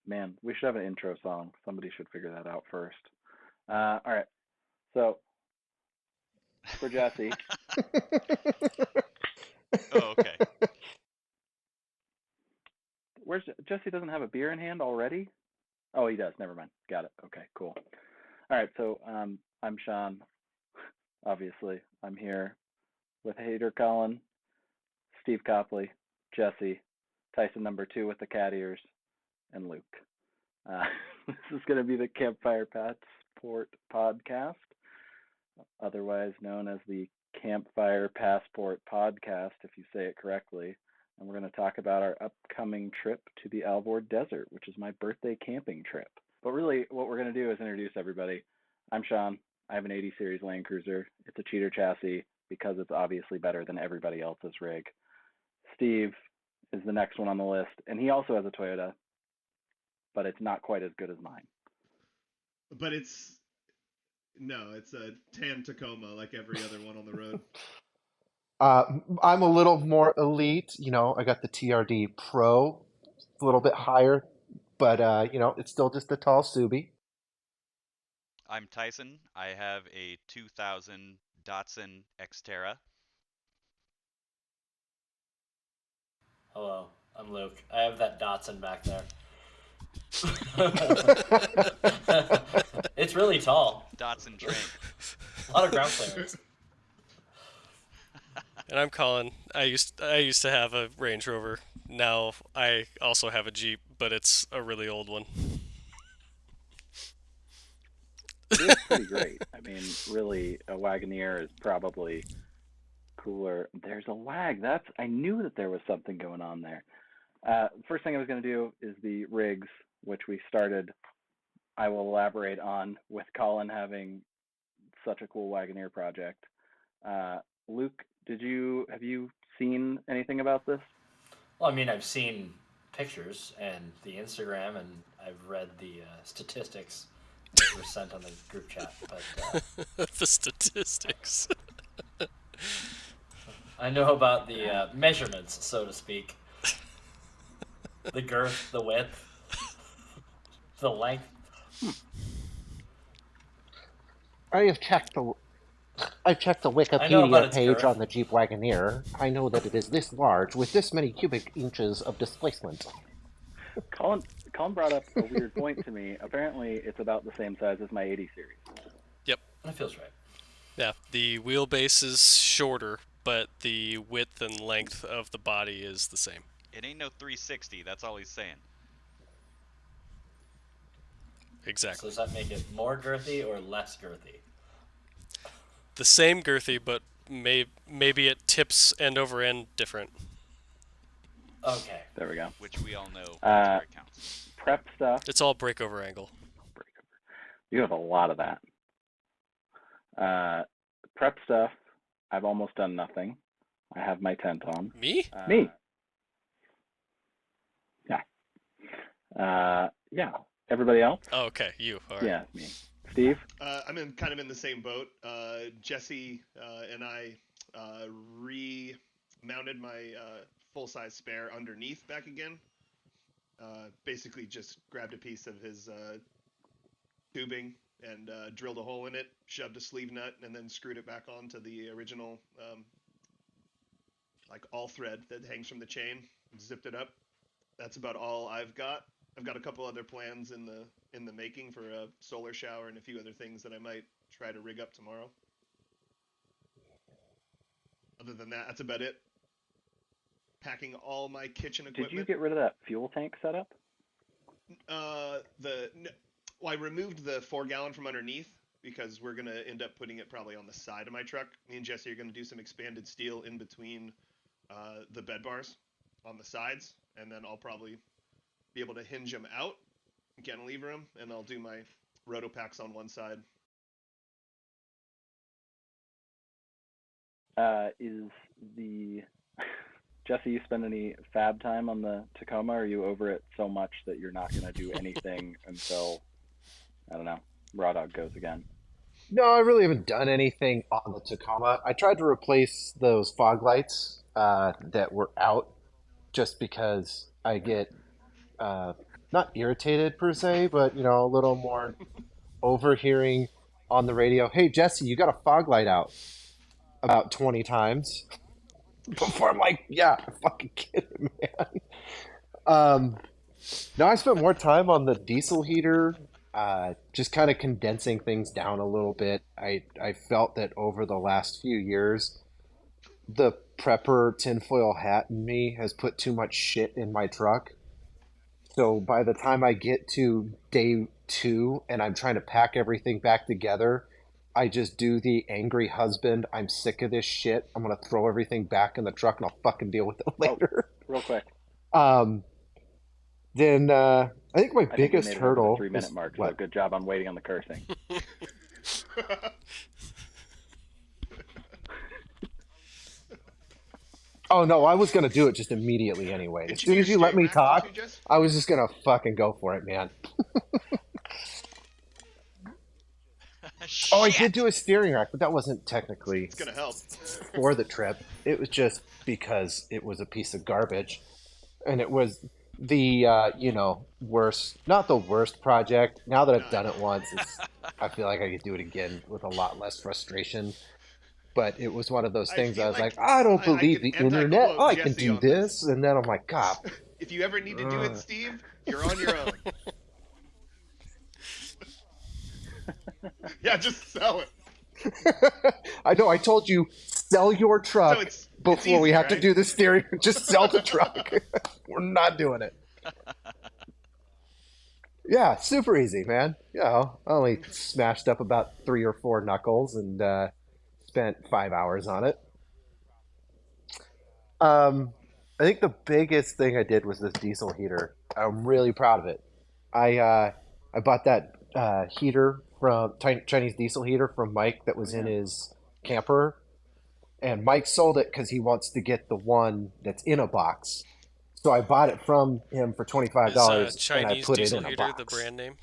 Man, we should have an intro song. Somebody should figure that out first. All right. So for Jesse, Oh, okay. where's Jesse? Doesn't have a beer in hand already? Oh, he does. Never mind. Got it. Okay, cool. All right. So I'm Sean. Obviously, I'm here with Hater Colin, Steve Copley, Jesse, Tyson number two with the cat ears, and Luke. Uh, this is going to be the Campfire Passport podcast, otherwise known as the Campfire Passport podcast, if you say it correctly. And we're going to talk about our upcoming trip to the Alvord Desert, which is my birthday camping trip. But really, what we're going to do is introduce everybody. I'm Sean. I have an 80 Series Land Cruiser. It's a cheater chassis because it's obviously better than everybody else's rig. Steve is the next one on the list, and he also has a Toyota, but it's not quite as good as mine. But it's a tan Tacoma like every other one on the road. I'm a little more elite. I got the TRD Pro, a little bit higher, but it's still just a tall Subi. I'm Tyson. I have a 2000 Datsun Xterra. Hello, I'm Luke. I have that Datsun back there. It's really tall. Datsun Train. A lot of ground clearance. And I'm Colin. I used to have a Range Rover. Now I also have a Jeep, but it's a really old one. It is pretty great. I mean, really, a Wagoneer is probably cooler. There's a lag. I knew that there was something going on there. First thing I was going to do is the rigs, which we started. I will elaborate on with Colin having such a cool Wagoneer project. Luke, have you seen anything about this? Well, I mean, I've seen pictures and the Instagram, and I've read the statistics that were sent on the group chat. But The statistics. I know about the measurements, so to speak. The girth, the width, the length. I've checked the I know Wikipedia about its page girth. on the Jeep Wagoneer. I know that it is this large with this many cubic inches of displacement. Colin brought up a weird point to me. Apparently, it's about the same size as my 80 series. Yep. That feels right. Yeah. The wheelbase is shorter, but the width and length of the body is the same. It ain't no 360. That's all he's saying. So Exactly. does that make it more girthy or less girthy? The same girthy, but maybe it tips end over end different. Okay. There we go. Which we all know that's where it counts. Prep stuff. It's all breakover angle. You have a lot of that. Prep stuff. I've almost done nothing. I have my tent on. Me? Me. Yeah. Yeah. Everybody else? Oh, okay. You. All right. Yeah, me. Steve? I'm kind of in the same boat. Jesse and I remounted my full-size spare underneath back again. Basically just grabbed a piece of his tubing and drilled a hole in it, shoved a sleeve nut, and then screwed it back onto the original like all thread that hangs from the chain. Zipped it up. That's about all I've got. I've got a couple other plans in the making for a solar shower and a few other things that I might try to rig up tomorrow. Other than that, that's about it. Packing all my kitchen equipment. Did you get rid of that fuel tank setup? Well, I removed the 4-gallon from underneath because we're gonna end up putting it probably on the side of my truck. Me and Jesse are gonna do some expanded steel in between the bed bars on the sides, and then I'll probably be able to hinge them out, cantilever them, and I'll do my rotopacks on one side. Is the Jesse, you spend any fab time on the Tacoma, or are you over it so much that you're not going to do anything until, I don't know, Raw Dog goes again? No, I really haven't done anything on the Tacoma. I tried to replace those fog lights that were out just because I get not irritated per se, but a little more overhearing on the radio, "Hey Jesse, you got a fog light out," about 20 times before I'm like, "Yeah, fucking kidding, man." Um, now I spent more time on the diesel heater, just kind of condensing things down a little bit. I felt that over the last few years, the prepper tinfoil hat in me has put too much shit in my truck. So by the time I get to day two and I'm trying to pack everything back together, I just do the angry husband. I'm sick of this shit. I'm gonna throw everything back in the truck and I'll fucking deal with it Oh, later. real quick. Um, then I think my I think we biggest made it over the hurdle 3 minute is mark, so what? good job on waiting on the cursing. Oh no, I was gonna do it just immediately anyway. As Didn't you do soon your as you let steering me rack one talk, too, Jess? I was just gonna fucking go for it, man. Oh, I did Shit! do a steering rack, but that wasn't technically It's gonna help. for the trip. It was just because it was a piece of garbage, and it was the worst, not the worst project. Now that I've I done know. it once, I feel like I could do it again with a lot less frustration. But it was one of those I things I feel was like, like I don't I believe can the internet. anti-quote I can Jesse do on this. this, and then I'm like, God. If you ever need to do it, Steve, you're on your own. Yeah, just sell it. I know. I told you sell your So truck it's before we easy, have to right? do the steering. Just sell the truck. We're not doing it. Yeah, super easy, man. I only smashed up about 3 or 4 knuckles and spent 5 hours on it. Um, I think the biggest thing I did was this diesel heater. I'm really proud of it. I bought that heater from Chinese diesel heater from Mike that Oh was in yeah. his camper, and Mike sold it because he wants to get the one that's in a box. So I bought it from him for twenty five Is dollars, and I Chinese put it diesel in a heater the box. brand name?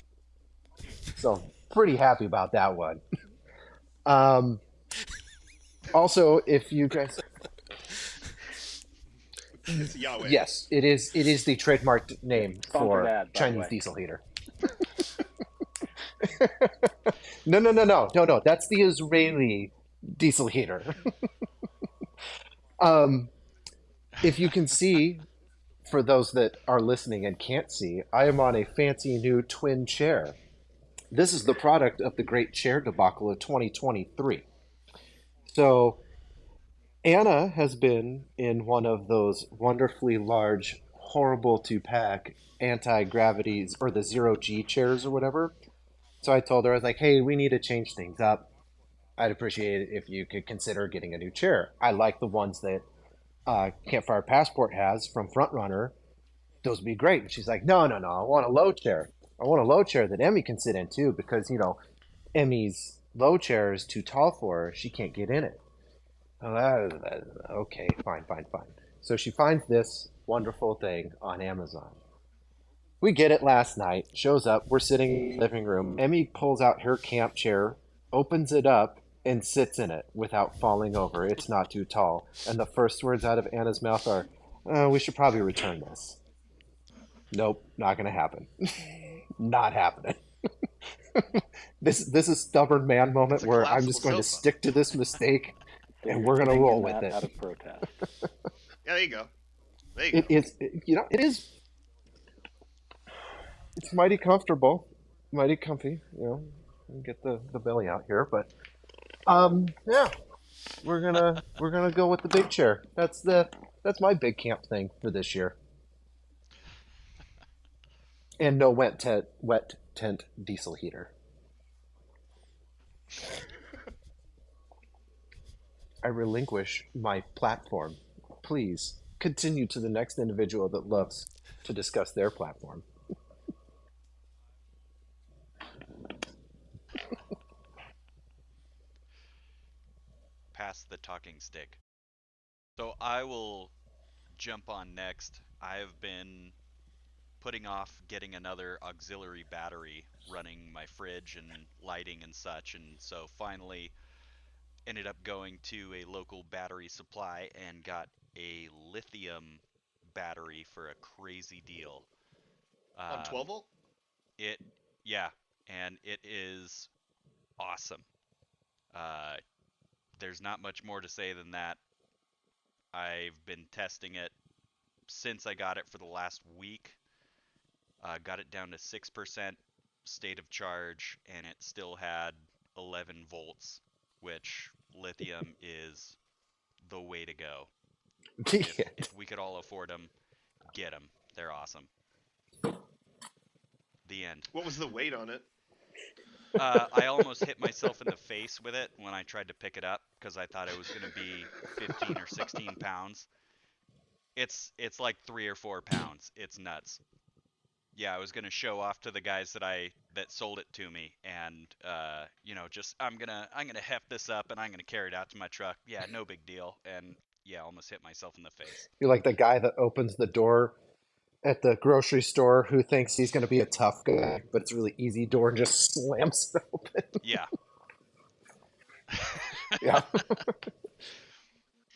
So pretty happy about that one. Um, also, if you guys, It's Yahweh. yes, it is. It is the trademarked name Sponsored for ad, by the Chinese way. diesel heater. No, no, no, no, no, no. That's the Israeli diesel heater. Um, if you can see, for those that are listening and can't see, I am on a fancy new twin chair. This is the product of the great chair debacle of 2023. So Anna has been in one of those wonderfully large, horrible to pack anti-gravities or the zero G chairs or whatever. So I told her, I was like, hey, we need to change things up. I'd appreciate it if you could consider getting a new chair. I like the ones that Campfire Passport has from Frontrunner. Those would be great. And she's like, no, no, no, I want a low chair. I want a low chair that Emmy can sit in too, because Emmy's low chair is too tall for her. She can't get in it. Okay, fine, fine, fine. So she finds this wonderful thing on Amazon. We get it last night. Shows up. We're sitting in the living room. Emmy pulls out her camp chair, opens it up, and sits in it without falling over. It's not too tall. And the first words out of Anna's mouth are, we should probably return this. Nope, not going to happen. Not happening. This is stubborn man It's moment a where I'm collapsible just going to sofa. stick to this mistake So and you're we're going to sitting roll in with that it. out of protest. Yeah, there you go. There you It go. is, it is, it's mighty comfortable, mighty comfy, get the belly out here, but yeah, we're gonna go with the big chair. That's my big camp thing for this year. And no wet tent diesel heater. I relinquish my platform. Please continue to the next individual that loves to discuss their platform. Pass the talking stick. So I will jump on next. I've been putting off getting another auxiliary battery running my fridge and lighting and such, and so finally ended up going to a local battery supply and got a lithium battery for a crazy deal. On Um, 12 volt? it, yeah, and it is awesome. Uh, there's not much more to say than that. I've been testing it since I got it for the last week. Got it down to 6% state of charge, and it still had 11 volts, which lithium is the way to go. If we could all afford them, get them. They're awesome. The end. What was the weight on it? I almost hit myself in the face with it when I tried to pick it up because I thought it was going to be 15 or 16 pounds. It's like 3 or 4 pounds. It's nuts. Yeah, I was gonna show off to the guys that sold it to me, and just I'm gonna heft this up and I'm gonna carry it out to my truck. Yeah, no big deal. And yeah, almost hit myself in the face. You're like the guy that opens the door at the grocery store who thinks he's going to be a tough guy, but it's a really easy door and just slams it open. Yeah. Yeah.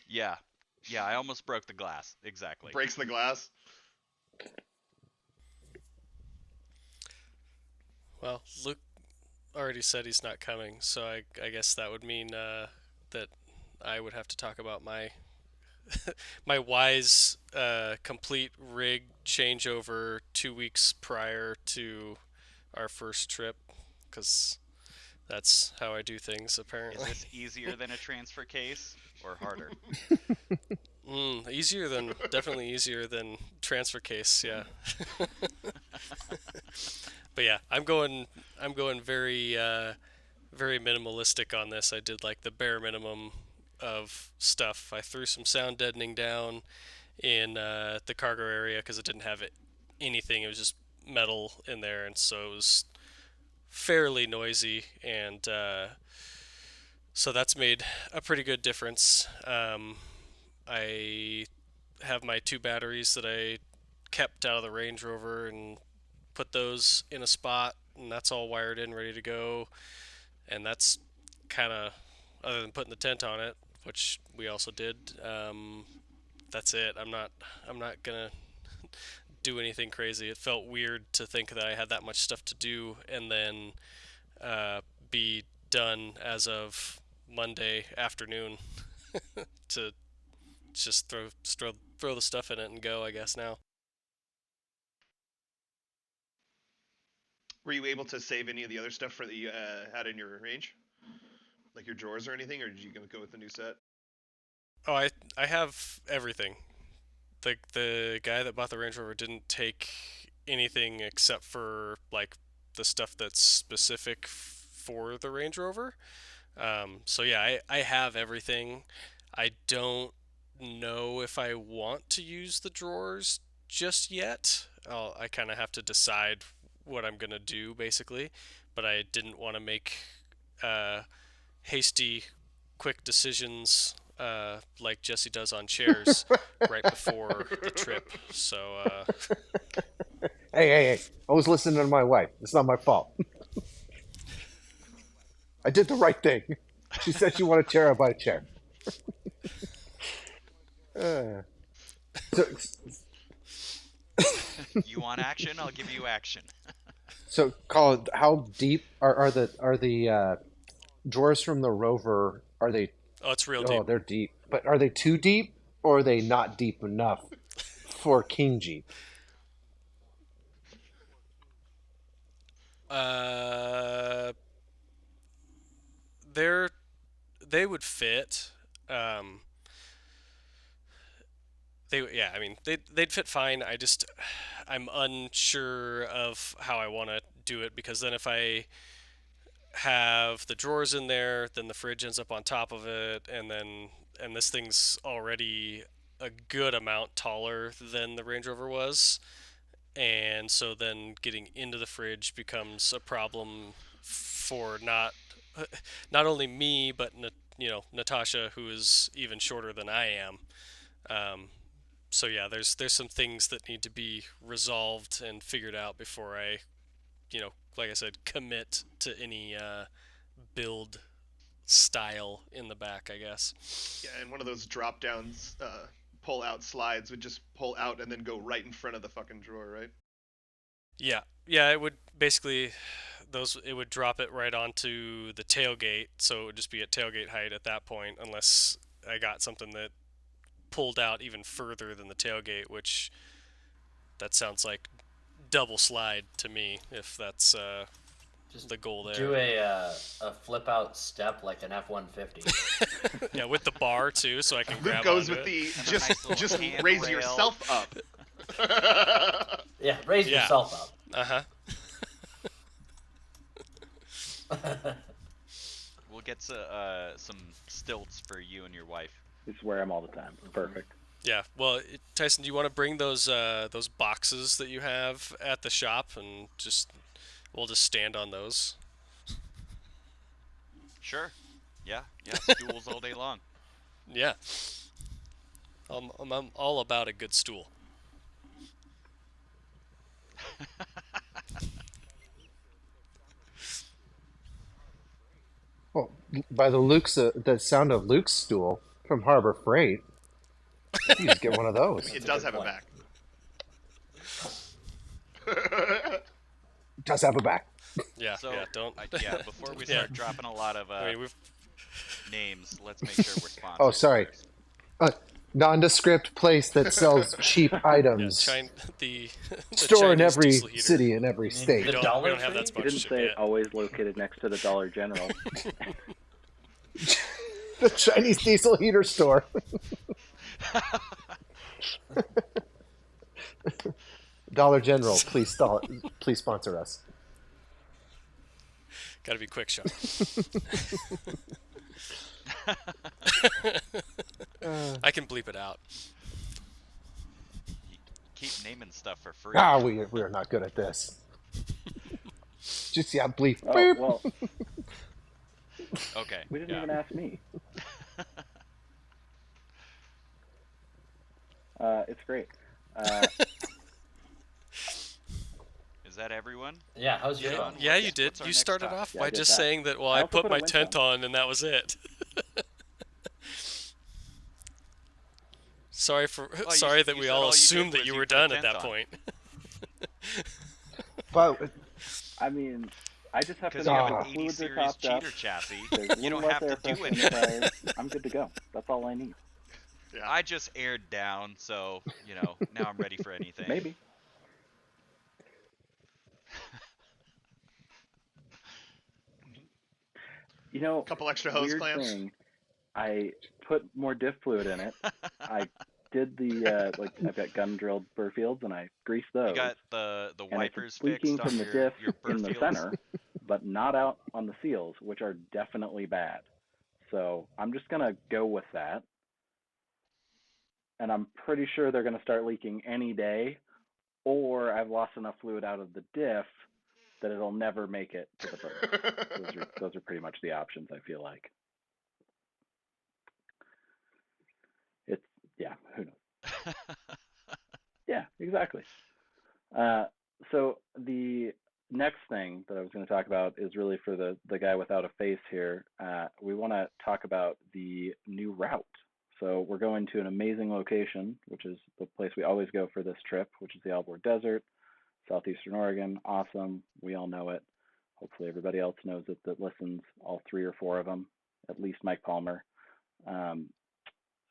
Yeah. Yeah, I almost broke the glass. Exactly. Breaks the glass. Well, Luke already said he's not coming, so I guess that would mean that I would have to talk about my my wise complete rig changeover 2 weeks prior to our first trip, because that's how I do things Is apparently. this easier than a transfer case or harder? Definitely easier than transfer case, yeah. But yeah, I'm going very minimalistic on this. I did like the bare minimum of stuff. I threw some sound deadening down in the cargo area because it didn't have anything. It was just metal in there, and so it was fairly noisy, and so that's made a pretty good difference. I have my 2 batteries that I kept out of the Range Rover and put those in a spot, and that's all wired in, ready to go. And that's kind of, other than putting the tent on it, which we also did. That's it. I'm not gonna do anything crazy. It felt weird to think that I had that much stuff to do and then be done as of Monday afternoon to just throw the stuff in it and go, I guess now. Were you able to save any of the other stuff that you had in your range? Like your drawers or anything, or did you go with the new set? Oh, I have everything. The guy that bought the Range Rover didn't take anything except for like the stuff that's specific for the Range Rover. So yeah, I have everything. I don't know if I want to use the drawers just yet. I kind of have to decide what I'm gonna do basically, but I didn't want to make uh, hasty, quick decisions like Jesse does on chairs right before the trip. So Hey. I was listening to my wife. It's not my fault. I did the right thing. She said she wanted a chair, I buy a chair. Uh, so, You want action? I'll give you action. so, Colin, how deep are the drawers from the Rover? Are they? oh, it's real Oh, deep. they're deep. But are they too deep, or are they not deep enough for King Jeep? Uh, they're they would fit. Um, I mean, they'd fit fine. I'm unsure of how I want to do it because then if I have the drawers in there, then the fridge ends up on top of it, and this thing's already a good amount taller than the Range Rover was, and so then getting into the fridge becomes a problem for not only me but Natasha, who is even shorter than I am. Um, so yeah, there's some things that need to be resolved and figured out before I, like I said, commit to any build style in the back, I guess. Yeah, and one of those drop downs, pull out slides would just pull out and then go right in front of the fucking drawer, right? Yeah, it would basically it would drop it right onto the tailgate, so it would just be at tailgate height at that point, unless I got something that pulled out even further than the tailgate, which that sounds like double slide to me if that's Just the goal do there. a flip out step like an F-150. Yeah, with the bar too, so I can Luke grab goes onto with it. the And a nice little just handrail. raise yourself up. Yeah, raise Yeah. yourself Uh huh. up. We'll get some stilts for you and your wife. We just wear them all the time. Perfect. Yeah. Well, Tyson, do you want to bring those boxes that you have at the shop, and we'll just stand on those? Sure. Yeah. Stools all day long. Yeah. I'm all about a good stool. Well, by the sound of Luke's stool from Harbor Freight, you just get one of those. It a does good have a point. back. Does have a back. Yeah. So Yeah. Don't. before we Yeah. start dropping a lot of I mean, we've names, let's make sure we're sponsored. Oh, sorry. First. A nondescript place that sells cheap yeah. items. The Store in Chinese every diesel heater. city in every You mean state. We the don't Dollar have that Tree? He didn't sponsorship say yet. always located next to the Dollar General. The Chinese diesel heater store. Dollar General, please sponsor us. Got to be quick, Sean. I can bleep it out. You keep naming stuff for free. We are not good at this. Just bleep. Oh, Beep. well, Okay. we didn't yeah. even ask me. It's great. Is that everyone? Yeah, how's your Sean, run? Yeah, you did. what's our You next started topic? off Yeah, I by did just that. saying that, well, I I also put put a my winch tent on. on and that was it. Sorry you that we said all all you did assumed that was you you were put a done at tent that on. point. But I mean, I just have to Because make you sure have the an 80 fluids are series topped up. cheater chassis. There's a You little don't less have air to do pressure in the anything. tires. I'm good to go. That's all I need. Yeah. I just aired down, so now I'm ready for anything. Maybe. You know, Couple extra hose weird clamps. thing. I put more diff fluid in it. I did the I've got gun drilled burr fields and I greased those. You got the and it's wipers leaking fixed on from the your diff burr in the fields? center, but not out on the seals, which are definitely bad. So I'm just gonna go with that, and I'm pretty sure they're gonna start leaking any day, or I've lost enough fluid out of the diff that it'll never make it to the burr. Those are pretty much the options, I feel like. It's who knows? Yeah, exactly. So the next thing that I was going to talk about is really for the guy without a face here. We want to talk about the new route. So we're going to an amazing location, which is the place we always go for this trip, which is the Alvord Desert, southeastern Oregon. Awesome. We all know it. Hopefully everybody else knows it that listens, all 3 or 4 of them, at least Mike Palmer.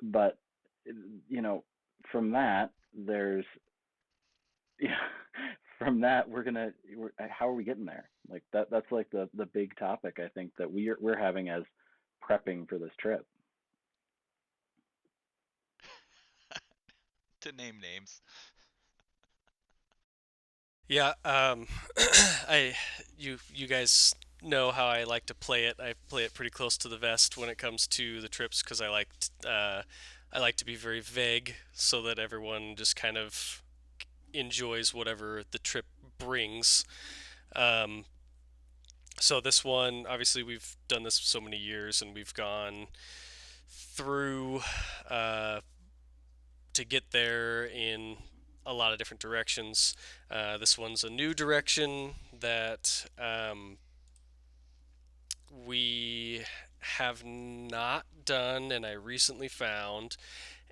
But, from that, there's from that how are we getting there? Like that's like the big topic I think that we're having as prepping for this trip. To name names. Yeah, you guys know how I like to play it. I play it pretty close to the vest when it comes to the trips because I like to be very vague so that everyone just kind of enjoys whatever the trip brings. Um, so this one, obviously, we've done this so many years, and we've gone through to get there in a lot of different directions. This one's a new direction that we have not done, and I recently found,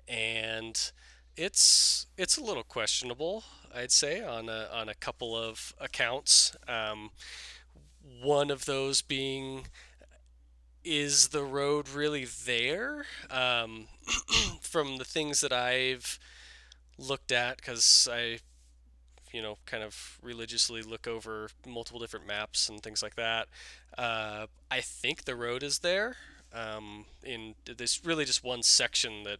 and It's a little questionable, I'd say, on a couple of accounts. One of those being, is the road really there? From the things that I've looked at, because I, kind of religiously look over multiple different maps and things like that. I think the road is there. In this really just one section that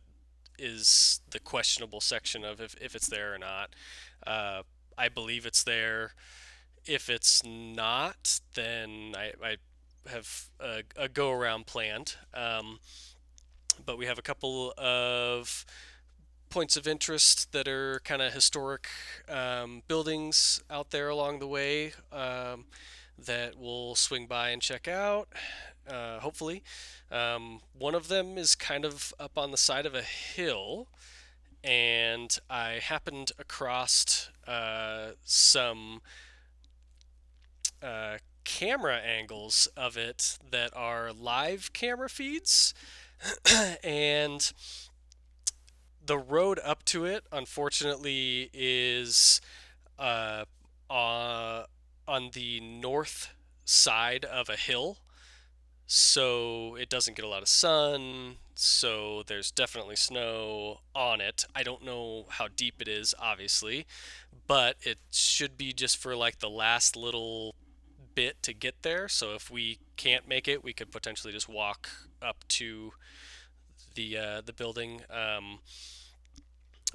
is the questionable section of if it's there or not. Uh, I believe it's there. If it's not, then I have a go around planned. But we have a couple of points of interest that are kind of historic buildings out there along the way that we'll swing by and check out, hopefully. One of them is kind of up on the side of a hill, and I happened across some camera angles of it that are live camera feeds. And the road up to it, unfortunately, is uh, uh, on the north side of a hill, so it doesn't get a lot of sun. So there's definitely snow on it. I don't know how deep it is, obviously, but it should be just for like the last little bit to get there. So if we can't make it, we could potentially just walk up to the building.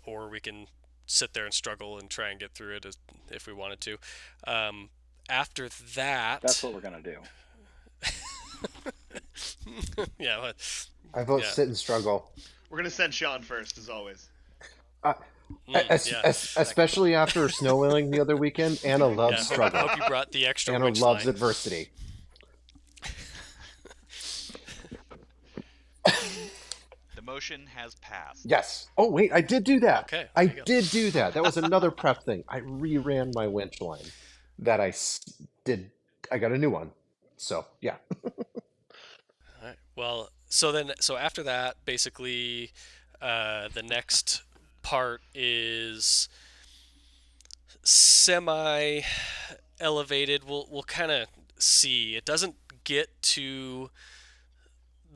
Or we can sit there and struggle and try and get through it if we wanted to. After that, That's what we're gonna do. yeah, but, I vote yeah. sit and struggle. We're gonna send Sean first, as always. Yeah. Especially after snow whaling the other weekend, Anna loves Yeah, struggle. hope you brought the extra Anna winch loves line. adversity. The motion has passed. Yes. Oh wait, I did do that. Okay, there I you go. did do that. That was another prep thing. I reran my winch line. That did. I got a new one. So yeah. All right. Well, so after that, basically, the next part is semi elevated. We'll kind of see. It doesn't get to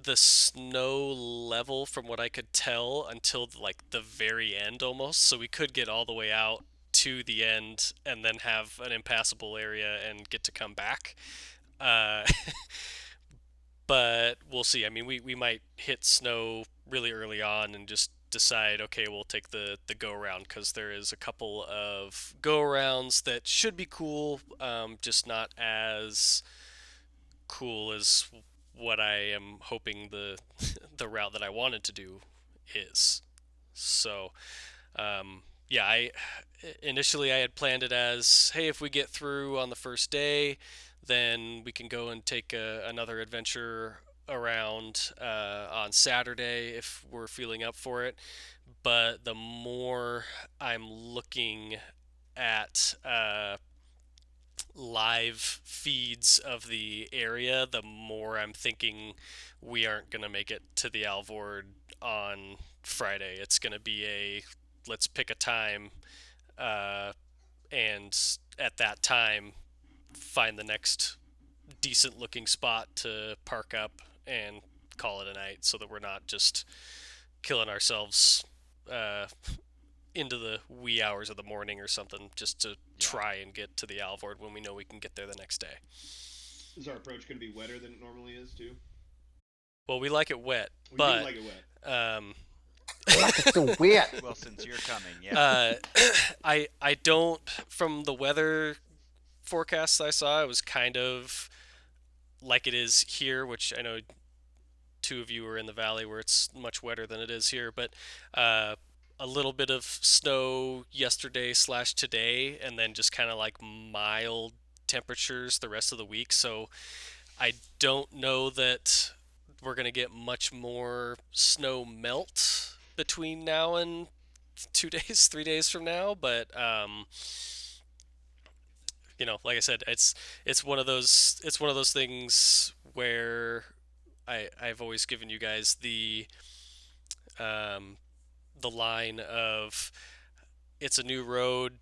the snow level from what I could tell until like the very end almost. So we could get all the way out to the end and then have an impassable area and get to come back. Uh, but we'll see. I mean, we might hit snow really early on and just decide, okay, we'll take the go around, because there is a couple of go arounds that should be cool, just not as cool as what I am hoping the the route that I wanted to do is. So, yeah, I initially I had planned it as, hey, if we get through on the first day, then we can go and take another adventure around on Saturday if we're feeling up for it. But the more I'm looking at live feeds of the area, the more I'm thinking we aren't going to make it to the Alvord on Friday. It's going to be let's pick a time, uh, and at that time, find the next decent looking spot to park up and call it a night, so that we're not just killing ourselves uh, into the wee hours of the morning or something just to try and get to the Alvord when we know we can get there the next day. Is our approach going to be wetter than it normally is too? Well, we like it wet, We but do like it wet. It's so wet. Well, since you're coming, yeah. I don't, from the weather forecasts I saw, it was kind of like it is here, which I know two of you are in the valley where it's much wetter than it is here, but a little bit of snow yesterday / today, and then just kind of like mild temperatures the rest of the week. So I don't know that we're going to get much more snow melt between now and 2 days, 3 days from now, but like I said, it's one of those things where I've always given you guys the the line of it's a new road.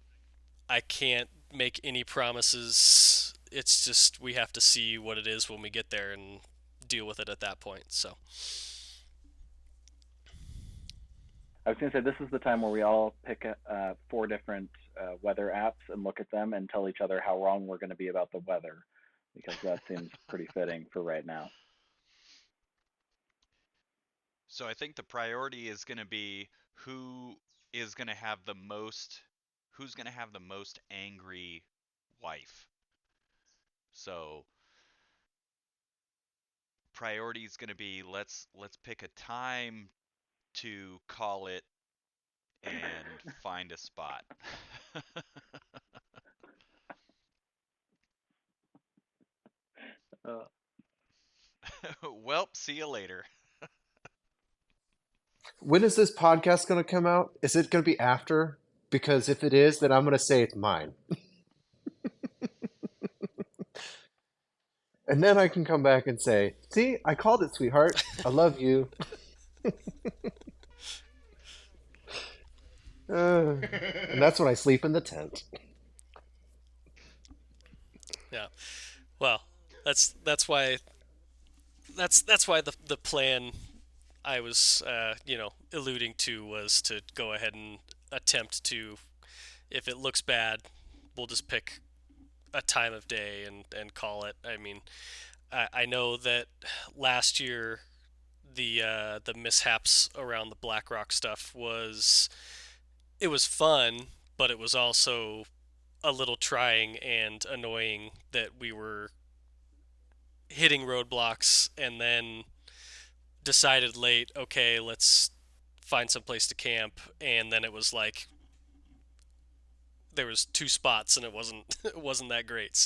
I can't make any promises. It's just we have to see what it is when we get there and deal with it at that point. So I was going to say this is the time where we all pick 4 different weather apps and look at them and tell each other how wrong we're going to be about the weather, because that seems pretty fitting for right now. So I think the priority is going to be is going to have the most who's going to have the most angry wife. So priority is going to be let's pick a time to call it and find a spot. Welp, see you later. When is this podcast going to come out? Is it going to be after? Because if it is, then I'm going to say it's mine. And then I can come back and say, see, I called it, sweetheart. I love you. And that's when I sleep in the tent. yeah, well, that's why the plan I was alluding to was to go ahead and attempt to, if it looks bad, we'll just pick a time of day and call it. I mean, I know that last year the mishaps around the Black Rock stuff was fun, but it was also a little trying and annoying that we were hitting roadblocks and then decided late, okay, let's find some place to camp, and then it was like there was 2 spots and it wasn't it wasn't that great.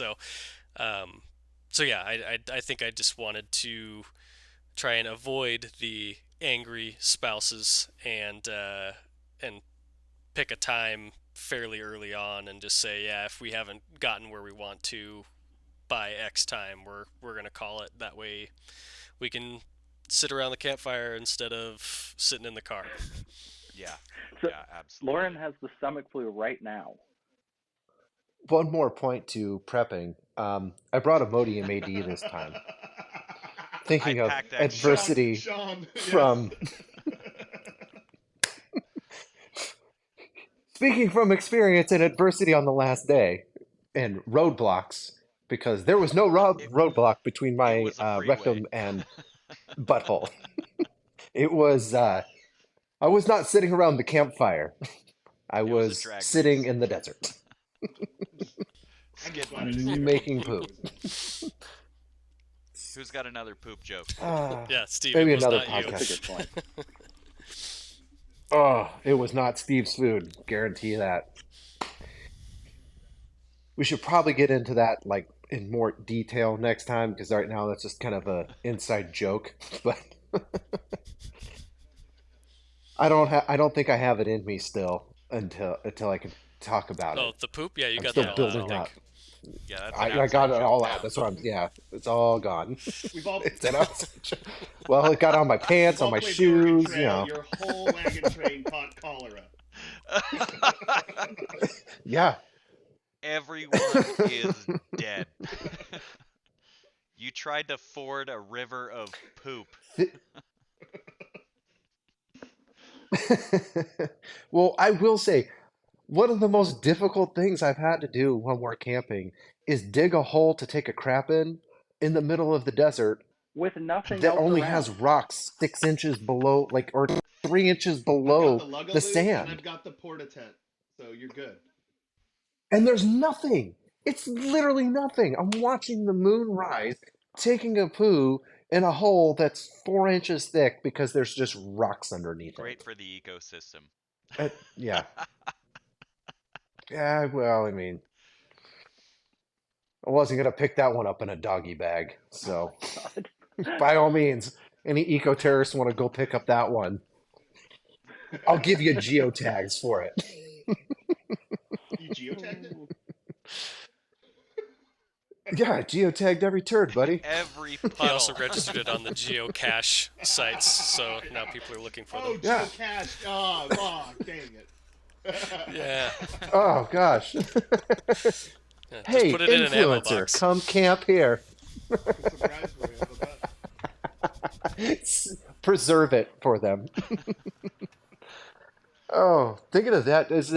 Um, so yeah, I think I just wanted to try and avoid the angry spouses and pick a time fairly early on and just say, yeah, if we haven't gotten where we want to by X time, we're gonna call it. That way, we can sit around the campfire instead of sitting in the car. Yeah. So Yeah, absolutely. Lauren has the stomach flu right now. One more point to prepping. I brought a Modi and AD this time. Thinking I of packed extra. adversity Sean, from... Speaking from experience and adversity on the last day and roadblocks, because there was no It, roadblock between it my was a freeway. rectum and butthole. It was, I was not sitting around the campfire. I It was a was drag sitting race. in the desert I'm Skid just glad I marks. didn't get making flu poop. poisoning. Who's got another poop joke? Yeah, Steve, it Maybe was another not you. That's a podcast. good point. Oh, it was not Steve's food. Guarantee that. We should probably get into that like in more detail next time because right now that's just kind of a inside joke. But I don't think I have it in me still until I can talk about Oh, it. the poop? Yeah, you I'm got still that all out, I building think. up. Yeah, that's an I got outside it joke all out. now. That's what I'm. Yeah, it's all gone. We've all It's an outside joke. Well, it got on my we've pants, on all my played the Oregon shoes. You Trail. know. Your whole wagon train caught cholera. Yeah. Everyone is dead. You tried to ford a river of poop. Well, I will say one of the most difficult things I've had to do when we're camping is dig a hole to take a crap in the middle of the desert With nothing that else only has around. rocks 6 inches below, like, or 3 inches I've got the below the Lugaloo and sand. I've got the Porta tent, so you're good. And there's nothing. It's literally nothing. I'm watching the moon rise, taking a poo in a hole that's 4 inches thick because there's just rocks underneath Great it. for the ecosystem. Yeah. Yeah, well, I mean, I wasn't going to pick that one up in a doggy bag. So, God. by all means, any eco terrorists want to go pick up that one, I'll give you geotags for it. You geotagged it? Yeah, geotagged every turd, buddy. Every He also puddle. registered it on the geocache sites, so now people are looking for Oh, them. Yeah. geocached. Oh, dang it. Yeah. Oh gosh. Yeah, just Hey, put it in an ammo influencer, box. come camp here. Surprise for you. How about that? Preserve it for them. Oh, thinking of that is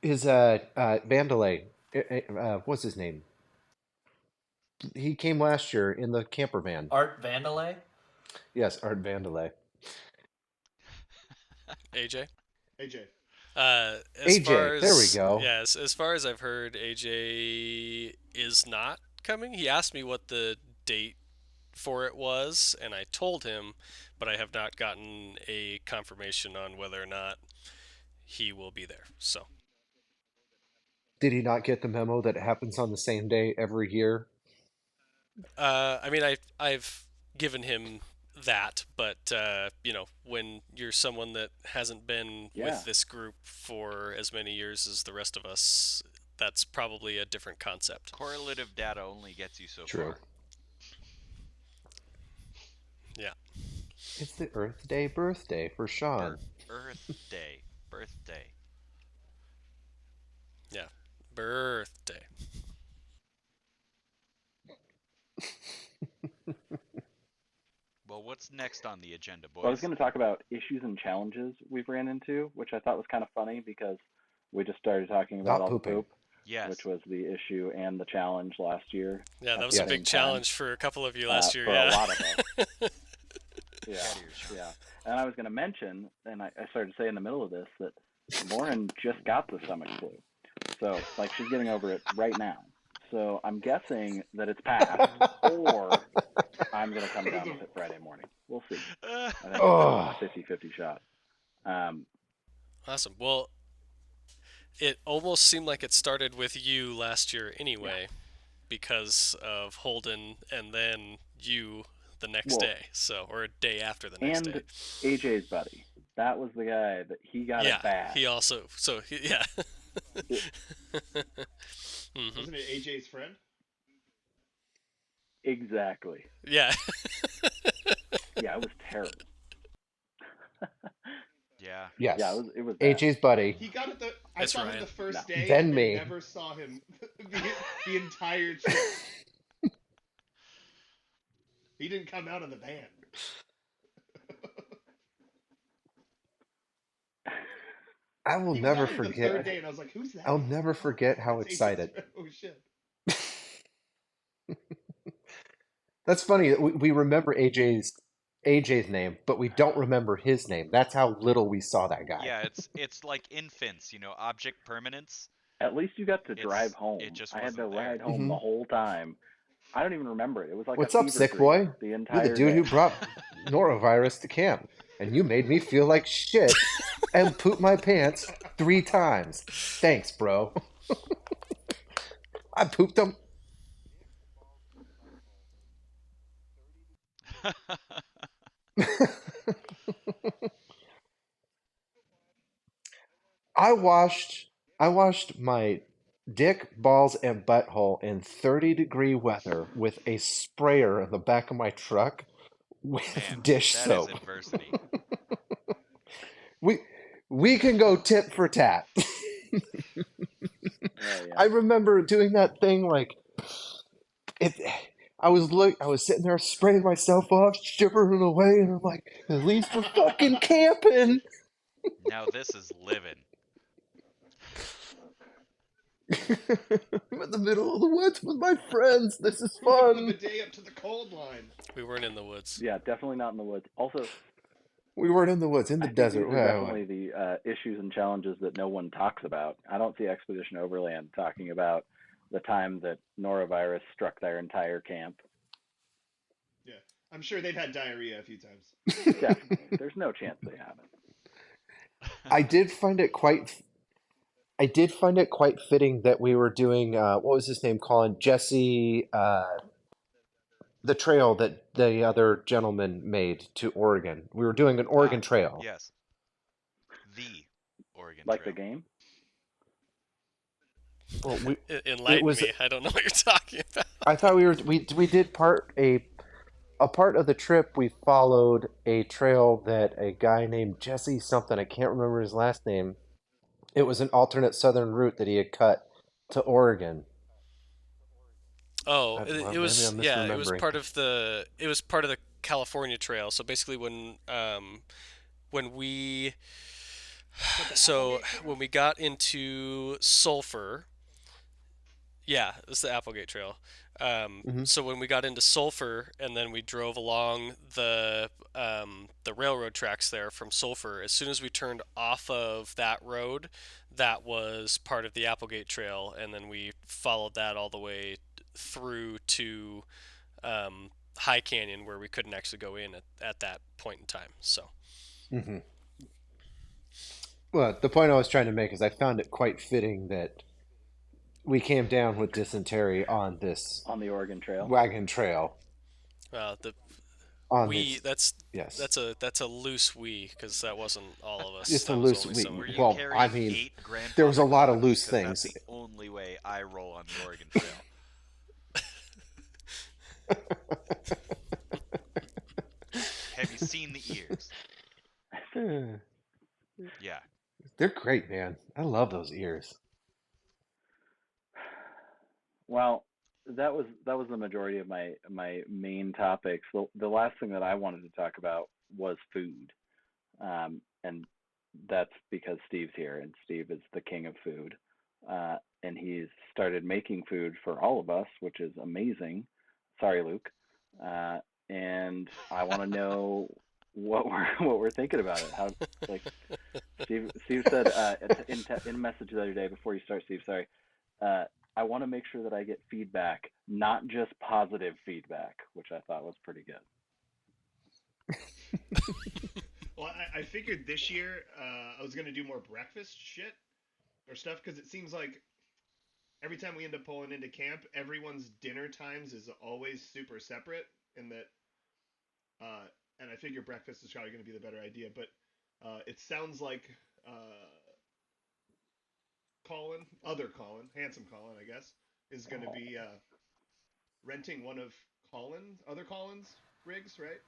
Vandalay. What's his name? He came last year in the camper van. Art Vandalay? Yes, Art Vandalay. AJ. AJ. As far AJ, there we as go. yes, as far as I've heard, AJ is not coming. He asked me what the date for it was, and I told him, but I have not gotten a confirmation on whether or not he will be there. So, Did he not get the memo that it happens on the same day every year? I mean, I've given him that, but when you're someone that hasn't been Yeah. with this group for as many years as the rest of us, that's probably a different concept. Correlative data only gets you so True. far. Yeah. It's the Earth Day birthday for Sean. Earth Day. Birthday. Yeah. Birthday. Well, what's next on the agenda, boys? Well, I was going to talk about issues and challenges we've ran into, which I thought was kind of funny because we just started talking about Not all pooping. the poop, Yes. which was the issue and the challenge last year. Yeah, at that was the a Yes. big same time, challenge for a couple of you last year. for Yeah. a lot of us. Yeah, Get out of your shirt. yeah. And I was going to mention, and I started to say in the middle of this, that Lauren just got the stomach flu. So, like, she's getting over it right now. So I'm guessing that it's passed, or I'm going to come down with it Friday morning. We'll see. I think it's Oh. a 50-50 shot. Awesome. Well, it almost seemed like it started with you last year anyway, because of Holden and then you the next Well, day, or a day after the next and day. AJ's buddy. That was the guy that he got it bad. He also. Yeah. Wasn't it AJ's friend? Exactly. Yeah. Yeah, it was terrible. Yeah. Yes. Yeah, it was bad. AJ's buddy. He got it. I It's saw him Ryan. the first No. day, Then and me. never saw him the entire trip. He didn't come out of the van. I will He never got it the third forget. day, and I was like, "Who's that?" I'll guy?" never forget how It's AJ's excited. friend. Oh shit! That's funny. We remember AJ's name, but we don't remember his name. That's how little we saw that guy. Yeah, it's like infants, object permanence. At least you got to drive home. It just I had to wasn't there. ride home Mhm. the whole time. I don't even remember it. It was like What's a up, fever sick dream boy? the You're entire the dude day. who brought norovirus to camp, and you made me feel like shit and poop my pants 3 times. Thanks, bro. I pooped them. I washed my dick, balls, and butthole in 30-degree weather with a sprayer in the back of my truck with Man, dish that is soap. adversity. We can go tit for tat. Oh yeah. I remember doing that thing like it. I was sitting there spraying myself off, shivering away, and I'm like, at least we're fucking camping. Now this is living. I'm in the middle of the woods with my friends. This is We went with fun. the day up to the cold line. We weren't in the woods. Yeah, definitely not in the woods. Also, We weren't in the woods, in the I think desert. these are definitely the issues and challenges that no one talks about. I don't see Expedition Overland talking about the time that norovirus struck their entire camp. Yeah, I'm sure they've had diarrhea a few times. Definitely. There's no chance they haven't. I did find it quite fitting that we were doing what was his name, Colin? Jesse, the trail that the other gentleman made to Oregon. We were doing an Oregon trail. Yes. The Oregon Like Trail. the game? Well, it Enlighten was. me. I don't know what you're talking about. I thought we did a part of the trip. We followed a trail that a guy named Jesse something. I can't remember his last name. It was an alternate southern route that he had cut to Oregon. Oh, Well, it maybe was, I'm yeah, misremembering. it was part of the California Trail. So basically, when we What, the so Applegate Trail? when we got into Sulphur, yeah, it's the Applegate Trail. Hmm. So when we got into Sulphur, and then we drove along the railroad tracks there from Sulphur. As soon as we turned off of that road, that was part of the Applegate Trail, and then we followed that all the way through to High Canyon, where we couldn't actually go in at that point in time. So Hmm. Well, the point I was trying to make is I found it quite fitting that we came down with dysentery on this On the Oregon Trail. wagon trail. the On we this, yes, that's a loose we, because that wasn't all of us. it's a That was loose. only some Were of you you. Well, I carrying mean, 8 there was a grandfather lot of clocks? loose Because that's things. the only way I roll on the Oregon Trail. Have you seen the ears? Yeah. They're great, man. I love those ears. Well, that was the majority of my main topics. The last thing that I wanted to talk about was food, and that's because Steve's here, and Steve is the king of food, and he's started making food for all of us, which is amazing. Sorry, Luke, uh, and I want to know what we're what we're thinking about it. How, like, Steve said in a message the other day before you start, Steve. Sorry. Uh, I want to make sure that I get feedback, not just positive feedback, which I thought was pretty good. Well, I figured this year I was gonna do more breakfast shit or stuff because it seems like every time we end up pulling into camp, everyone's dinner times is always super separate, and that uh, and I figure breakfast is probably gonna be the better idea. But it sounds like uh, handsome Colin, I guess, is gonna be renting one of other Colin's rigs, right?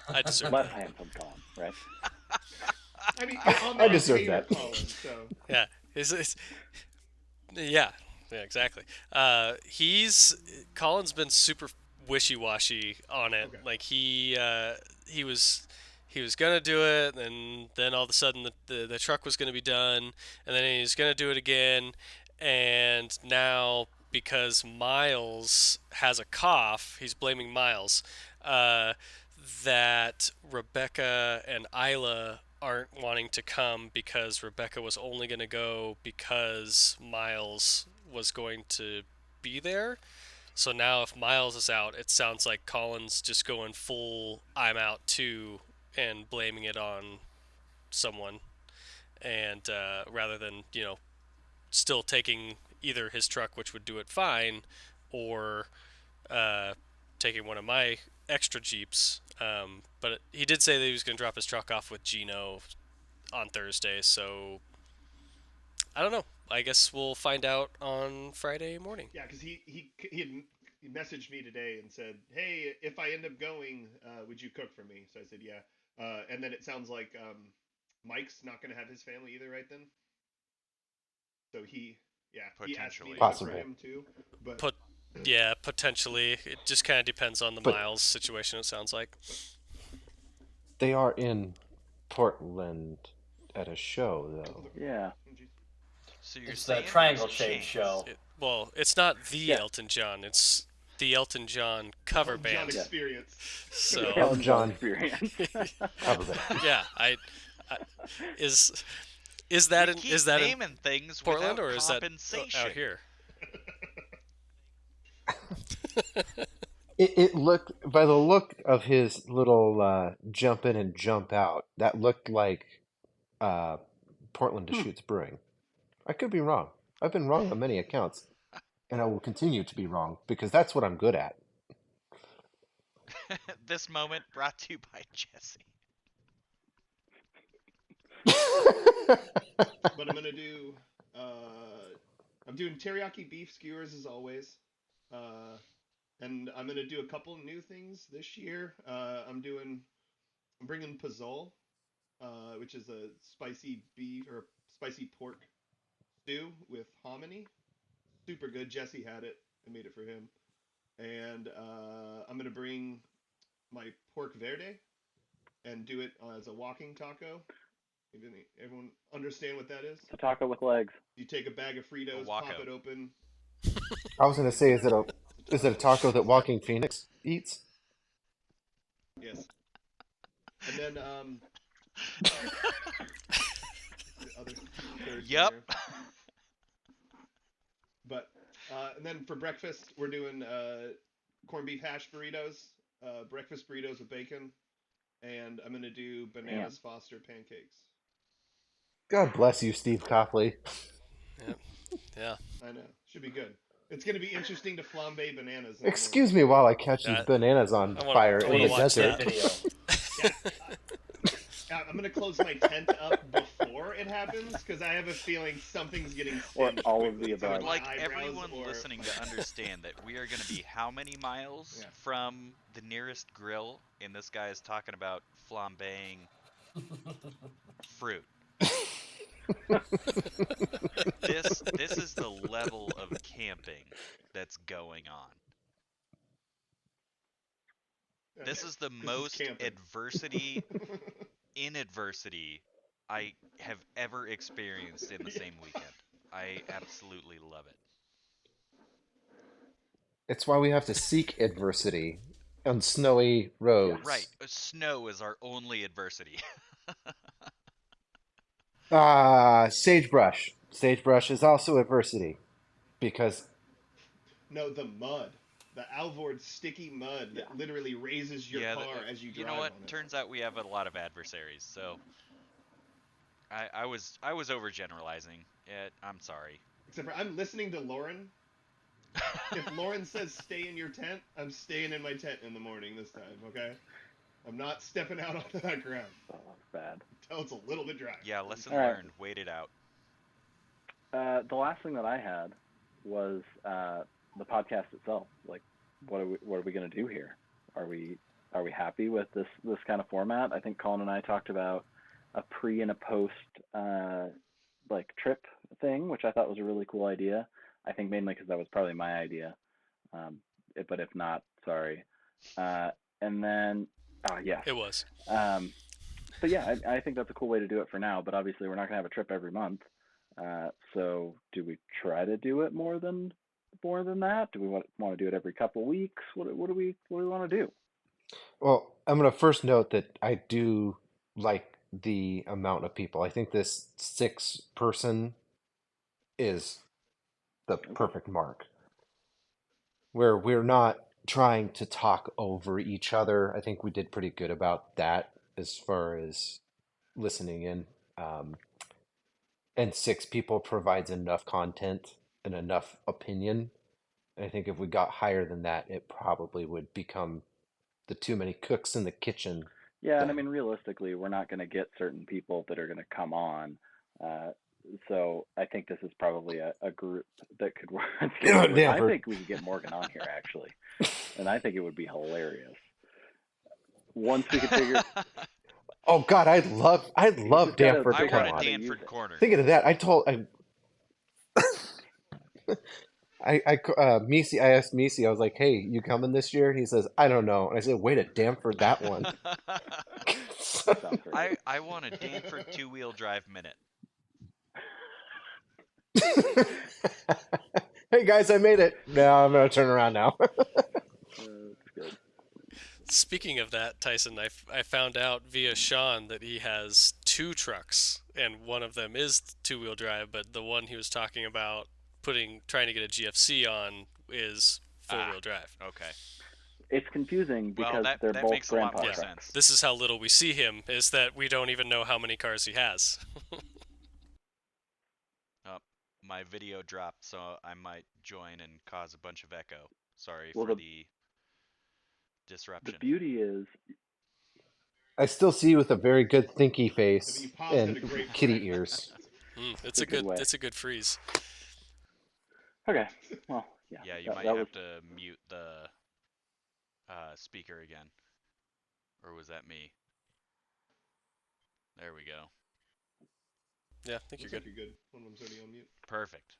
I deserve Less that. handsome Colin, right? I mean, on the I deserve retainer that. Colin, so Yeah, it's yeah, yeah, exactly. He's Colin's been super wishy-washy on it. okay. Like he was he was gonna do it, and then all of a sudden the truck was gonna be done, and then he was gonna do it again, and now because Miles has a cough, he's blaming Miles. Uh, that Rebecca and Isla aren't wanting to come because Rebecca was only going to go because Miles was going to be there. So now if Miles is out, it sounds like Colin's just going full I'm out too and blaming it on someone, and rather than, still taking either his truck, which would do it fine, or uh, taking one of my extra Jeeps. But he did say that he was going to drop his truck off with Gino on Thursday, so I don't know. I guess we'll find out on Friday morning. Yeah, because he messaged me today and said, "Hey, if I end up going, would you cook for me?" So I said, "Yeah." And then it sounds like Mike's not going to have his family either, right then. So he asked me Potentially. to cook for Possible. him too. But Put Yeah, potentially. It just kind of depends on the But Miles situation, it sounds like. they are in Portland at a show, oh, though. Yeah, oh, geez. So you're It's the saying there's triangle-shaped chance. show. Well, it's not the yeah, Elton John. It's the Elton John The cover Elton John band. yeah. experience. The So, Elton John John experience. cover band. yeah, I is We keep is that in naming things Portland, without or is that compensation. out here? It looked, by the look of his little jump in and jump out, that looked like uh, Portland Hmm. Deschutes Brewing. I could be wrong. I've been wrong on many accounts, and I will continue to be wrong because that's what I'm good at. This moment brought to you by Jesse. But I'm gonna do I'm doing teriyaki beef skewers as always, and I'm gonna do a couple new things this year. I'm bringing pozole, which is a spicy beef or spicy pork stew with hominy. Super good. Jesse had it. I made it for him. And I'm gonna bring my pork verde and do it as a walking taco. Everyone understand what that is? It's a taco with legs. You take a bag of A Fritos, pop wacko. it open. I was gonna say, is it a taco that What's that? Walking Phoenix eats? Yes. And then the other third Yep. there. But and then for breakfast we're doing corned beef hash burritos, breakfast burritos with bacon, and I'm gonna do bananas Foster pancakes. God bless you, Steve Copley. Yeah. Yeah. I know, should be good. It's gonna be interesting to flambe bananas in the morning. Excuse me while I catch these bananas on I wanna- fire I in wanna the watch desert. that. Video. Yeah, I'm gonna close my tent up before it happens because I have a feeling something's getting Or singed all of quickly. the It's I either would above. my like eyebrows everyone or listening my to tent. understand that we are going to be how many miles Yeah. from the nearest grill, and this guy is talking about flambeing fruit. This is the level of camping that's going on. This is the This is most camping. adversity in adversity I have ever experienced in the Yeah. same weekend. I absolutely love it. It's why we have to seek adversity on snowy roads. Right, snow is our only adversity. Sagebrush. Sagebrush is also adversity because No, the mud. The Alvord sticky mud that literally raises your Yeah, car as you you drive know what? on it. Turns out we have a lot of adversaries, so I was overgeneralizing. I'm sorry. Except for I'm listening to Lauren. If Lauren says stay in your tent, I'm staying in my tent in the morning this time, okay? I'm not stepping out onto that ground Oh, that's bad. until it's a little bit dry. Yeah, lesson All right. learned. Wait it out. The last thing that I had was the podcast itself. Like, what are we going to do here? Are we happy with this kind of format? I think Colin and I talked about a pre and a post like trip thing, which I thought was a really cool idea. I think mainly because that was probably my idea. But if not, sorry. And then, yes. It was. But yeah, I think that's a cool way to do it for now. But obviously, we're not gonna have a trip every month. So do we try to do it more than that? Do we want to do it every couple weeks? What do we want to do? Well, I'm going to first note that I do like the amount of people. I think this 6-person is the perfect mark, where we're not trying to talk over each other. I think we did pretty good about that as far as listening in. And 6 people provides enough content and enough opinion. And I think if we got higher than that, it probably would become the too many cooks in the kitchen. Yeah, and I thing. mean, realistically, we're not going to get certain people that are going to come on. So I think this is probably a group that could work. I think we could get Morgan on here actually, and I think it would be hilarious. Once we could figure. Oh God, I'd love just gotta Danford I to figure come want out a how on. to use Danford it. corner. Thinking of that, Misi, I asked Misi, I was like, "Hey, you coming this year?" He says, "I don't know." And I said, "Way to Danford that one." That sounds right. I want a Danford two-wheel drive minute. Hey guys, I made it. No, I'm gonna turn around now. That's good. Speaking of that, Tyson, I found out via Sean that he has 2 trucks, and one of them is 2-wheel drive, but the one he was talking about trying to get a GFC on is 4-wheel drive. Okay. It's confusing Well, because that they're that both makes a lot grandpa more trucks. sense. This is how little we see him, is that we don't even know how many cars he has. My video dropped, so I might join and cause a bunch of echo. Sorry Well, for the the disruption. beauty is I still see you with a very good thinky But face you paused and at a great kitty point. ears. It's a good way. good freeze. Okay. Well, yeah. Yeah, you might That was. have to mute the speaker again. Or was that me? There we go. Yeah, I think Looks you're like good. you're good. One of them's already on mute. Perfect.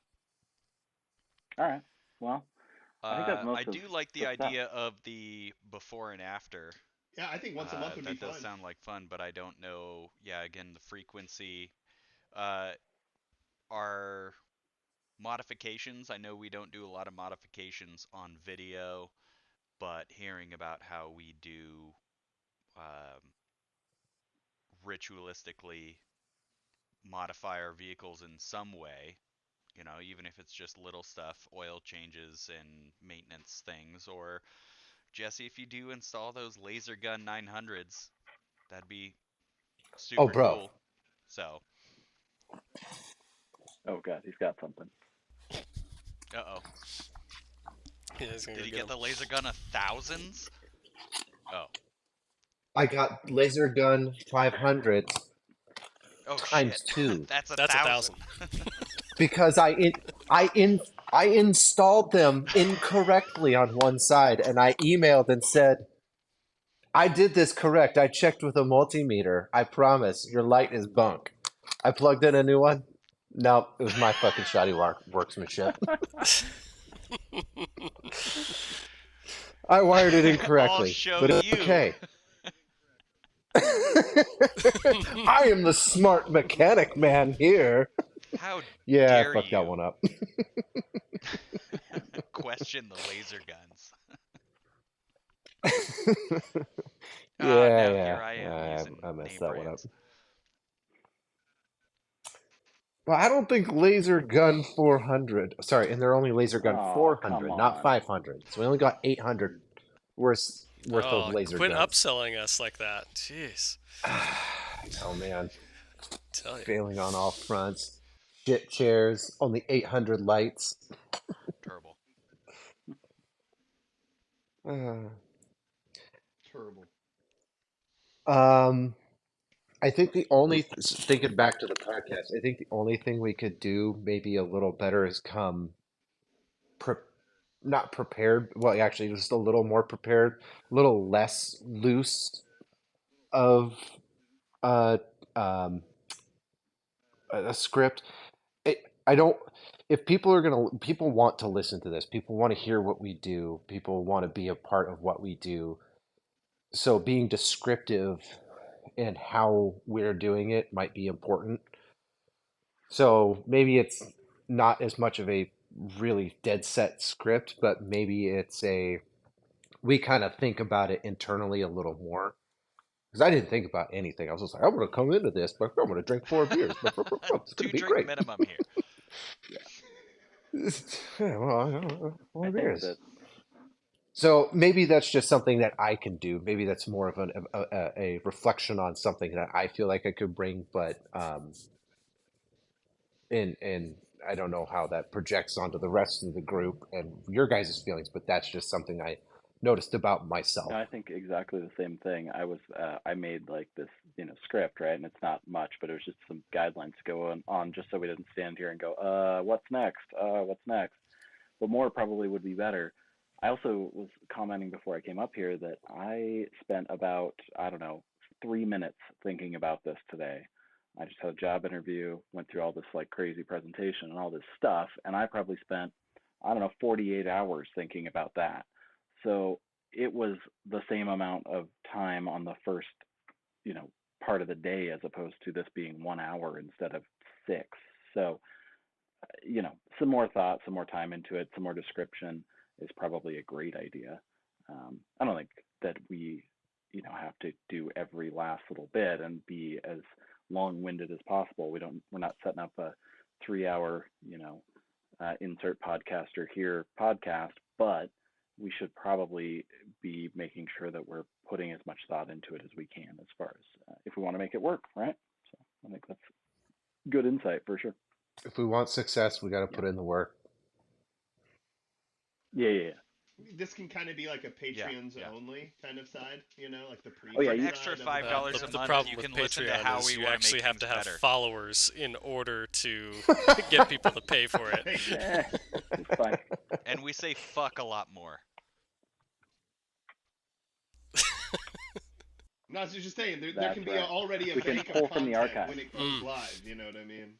All right. Well, I think that's I most of do like the the stuff. idea of the before and after. Yeah, I think once a month would be That does fun. sound like fun, but I don't know. Yeah, again, the frequency. Uh, our modifications. I know we don't do a lot of modifications on video, but hearing about how we do ritualistically modify our vehicles in some way, even if it's just little stuff, oil changes and maintenance things, or Jesse, if you do install those laser gun 900s, that'd be Oh, super bro. cool. So, Oh God, he's got something. uh-oh. Yeah, he's gonna Did go he get get him. the laser gun of thousands? Oh. I got laser gun 500 Oh shit. times two That's a That's a thousand. thousand. because I installed them incorrectly on one side, and I emailed and said, I did this correct. I checked with a multimeter. I promise your light is bunk. I plugged in a new one. No, it was my fucking shoddy workmanship. I wired it I'll incorrectly, show but it's you. okay. I am the smart mechanic man here. How Yeah, I dare fucked that you one up. question the laser guns? Ah, Yeah, now yeah. here I am using I messed name that one up. brands. Well, I don't think laser gun 400. Sorry, and they're only laser gun Oh, come 400, not on. 500. So we only got 800 worth of Oh, laser quit guns. upselling us like that. Jeez. Oh man, Tell you. failing on all fronts. Shit chairs, only 800 lights. Terrible. Uh, Terrible. um, I think the only thinking back to the podcast, I think the only thing we could do maybe a little better is come pre not prepared. Well, actually, just a little more prepared, a little less loose of uh um a script. I don't. If people want to listen to this. People want to hear what we do. People want to be a part of what we do. So being descriptive and how we're doing it might be important. So maybe it's not as much of a really dead set script, but maybe it's a we kind of think about it internally a little more. Because I didn't think about anything. I was just like, I'm going to come into this, but I'm going to drink 4 beers. But it's going to Two be drink great. minimum here. Yeah, well, I don't know, I 4 beers. think that So maybe that's just something that I can do. Maybe that's more of a reflection on something that I feel like I could bring, but and I don't know how that projects onto the rest of the group and your guys' feelings, but that's just something I noticed about myself. I think exactly the same thing. I made like this, script, right? And it's not much, but it was just some guidelines to go on just so we didn't stand here and go, what's next? What's next? But more probably would be better. I also was commenting before I came up here that I spent about, I don't know, 3 minutes thinking about this today. I just had a job interview, went through all this like crazy presentation and all this stuff, and I probably spent, I don't know, 48 hours thinking about that. So it was the same amount of time on the first, you know, part of the day as opposed to this being 1 hour instead of six. So some more thought, some more time into it, some more description is probably a great idea. I don't think that we, have to do every last little bit and be as long-winded as possible. We're not setting up a 3 hour, insert podcaster here podcast, but we should probably be making sure that we're putting as much thought into it as we can as far as if we want to make it work, right? So I think that's good insight for sure. If we want success, we got to Yeah. put in the work. Yeah, yeah, yeah. this can kind of be like a Patreons yeah. only kind of side, like the pre. Oh, yeah, For an you- extra side of $5 the a The month, problem you with can listen to Patreon how is we you want to actually make have to things have better. followers in order to get people to pay for it. Hey, It's fine. And we say fuck a lot more. no, I was just saying there That's can be right. already a We can bank pull of from the content archive. when it goes live. You know what I mean?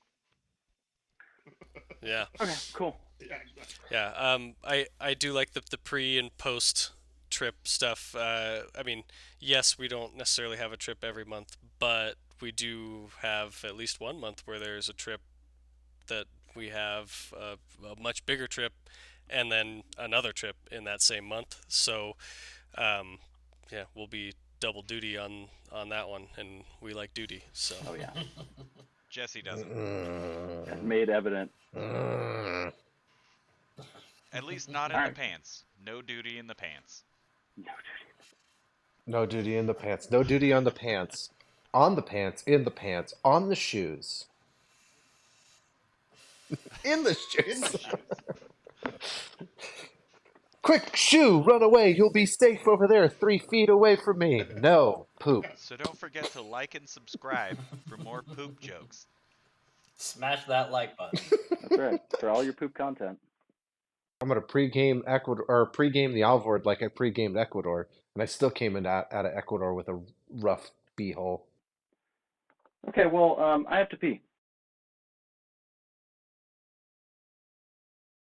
Yeah. Okay, cool. Yeah, exactly. Yeah. I do like the pre and post trip stuff. I mean, yes, we don't necessarily have a trip every month, but we do have at least one month where there's a trip that we have a much bigger trip, and then another trip in that same month. So, yeah, we'll be double duty on that one, and we like duty. So. Oh, yeah. Jesse doesn't. It's made evident. At least not in the pants. No duty in the pants. No duty in the pants. No duty on the pants. On the pants, in the pants, on the shoes. In the shoes. In the shoes. Quick, shoe, run away. You'll be safe over there 3 feet away from me. No, poop. So don't forget to like and subscribe for more poop jokes. Smash that like button. That's right. For all your poop content. I'm gonna pregame Ecuador or pregame the Alvord like I pregamed Ecuador, and I still came in out of Ecuador with a rough beehole. Okay, well, I have to pee.